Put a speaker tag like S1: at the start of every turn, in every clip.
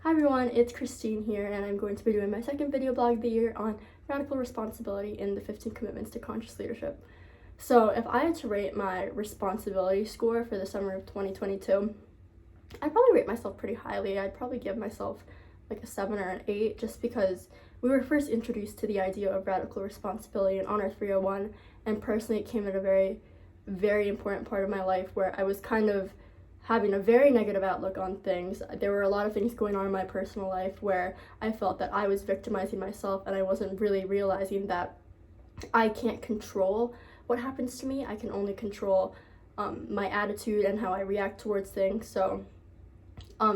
S1: Hi everyone, it's Christine here, and I'm going to be doing my second video blog of the year on radical responsibility in the 15 commitments to conscious leadership. So if I had to rate my responsibility score for the summer of 2022, I'd probably rate myself pretty highly. I'd probably give myself like a 7 or an 8, just because we were first introduced to the idea of radical responsibility in HON401, and personally it came at a very, very important part of my life where I was kind of having a very negative outlook on things. There were a lot of things going on in my personal life where I felt that I was victimizing myself, and I wasn't really realizing that I can't control what happens to me. I can only control my attitude and how I react towards things. So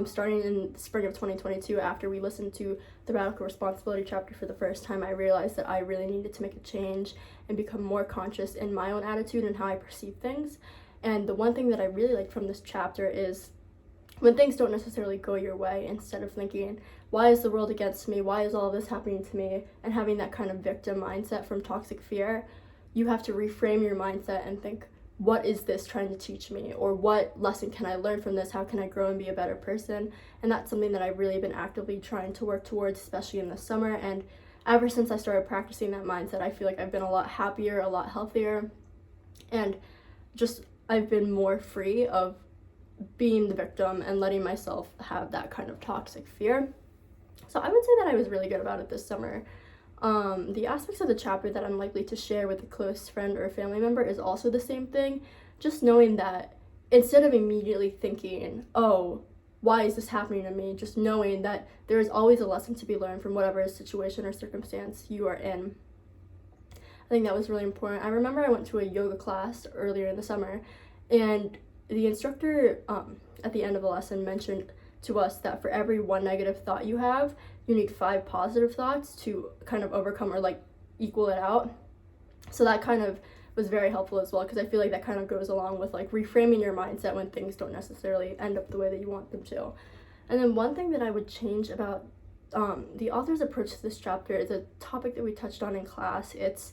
S1: starting in the spring of 2022, after we listened to the radical responsibility chapter for the first time, I realized that I really needed to make a change and become more conscious in my own attitude and how I perceive things. And the one thing that I really like from this chapter is when things don't necessarily go your way, instead of thinking, why is the world against me? Why is all this happening to me? And having that kind of victim mindset from toxic fear, you have to reframe your mindset and think, what is this trying to teach me? Or what lesson can I learn from this? How can I grow and be a better person? And that's something that I've really been actively trying to work towards, especially in the summer. And ever since I started practicing that mindset, I feel like I've been a lot happier, a lot healthier, and just I've been more free of being the victim and letting myself have that kind of toxic fear. So I would say that I was really good about it this summer. The aspects of the chapter that I'm likely to share with a close friend or a family member is also the same thing. Just knowing that instead of immediately thinking, oh, why is this happening to me? Just knowing that there is always a lesson to be learned from whatever situation or circumstance you are in. I think that was really important. I remember I went to a yoga class earlier in the summer, and the instructor at the end of the lesson mentioned to us that for every one negative thought you have, you need 5 positive thoughts to kind of overcome or like equal it out. So that kind of was very helpful as well, because I feel like that kind of goes along with like reframing your mindset when things don't necessarily end up the way that you want them to. And then one thing that I would change about the author's approach to this chapter is a topic that we touched on in class. It's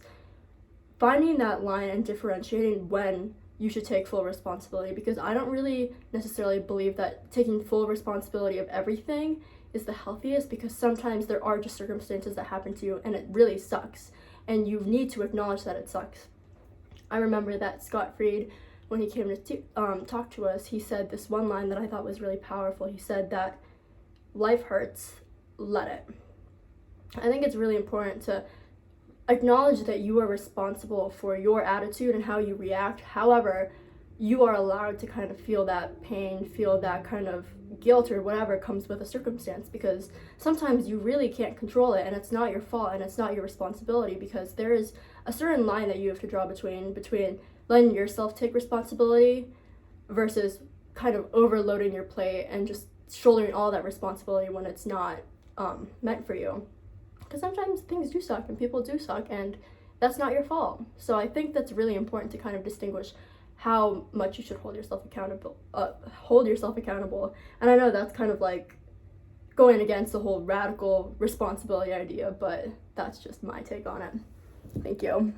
S1: finding that line and differentiating when you should take full responsibility, because I don't really necessarily believe that taking full responsibility of everything is the healthiest, because sometimes there are just circumstances that happen to you and it really sucks, and you need to acknowledge that it sucks. I remember that Scott Fried, when he came to talk to us, he said this one line that I thought was really powerful. He said that life hurts, let it. I think it's really important to acknowledge that you are responsible for your attitude and how you react. However, you are allowed to kind of feel that pain, feel that kind of guilt or whatever comes with a circumstance, because sometimes you really can't control it, and it's not your fault and it's not your responsibility, because there is a certain line that you have to draw between letting yourself take responsibility versus kind of overloading your plate and just shouldering all that responsibility when it's not meant for you. Because sometimes things do suck and people do suck, and that's not your fault. So I think that's really important to kind of distinguish how much you should hold yourself accountable. And I know that's kind of like going against the whole radical responsibility idea, but that's just my take on it. Thank you.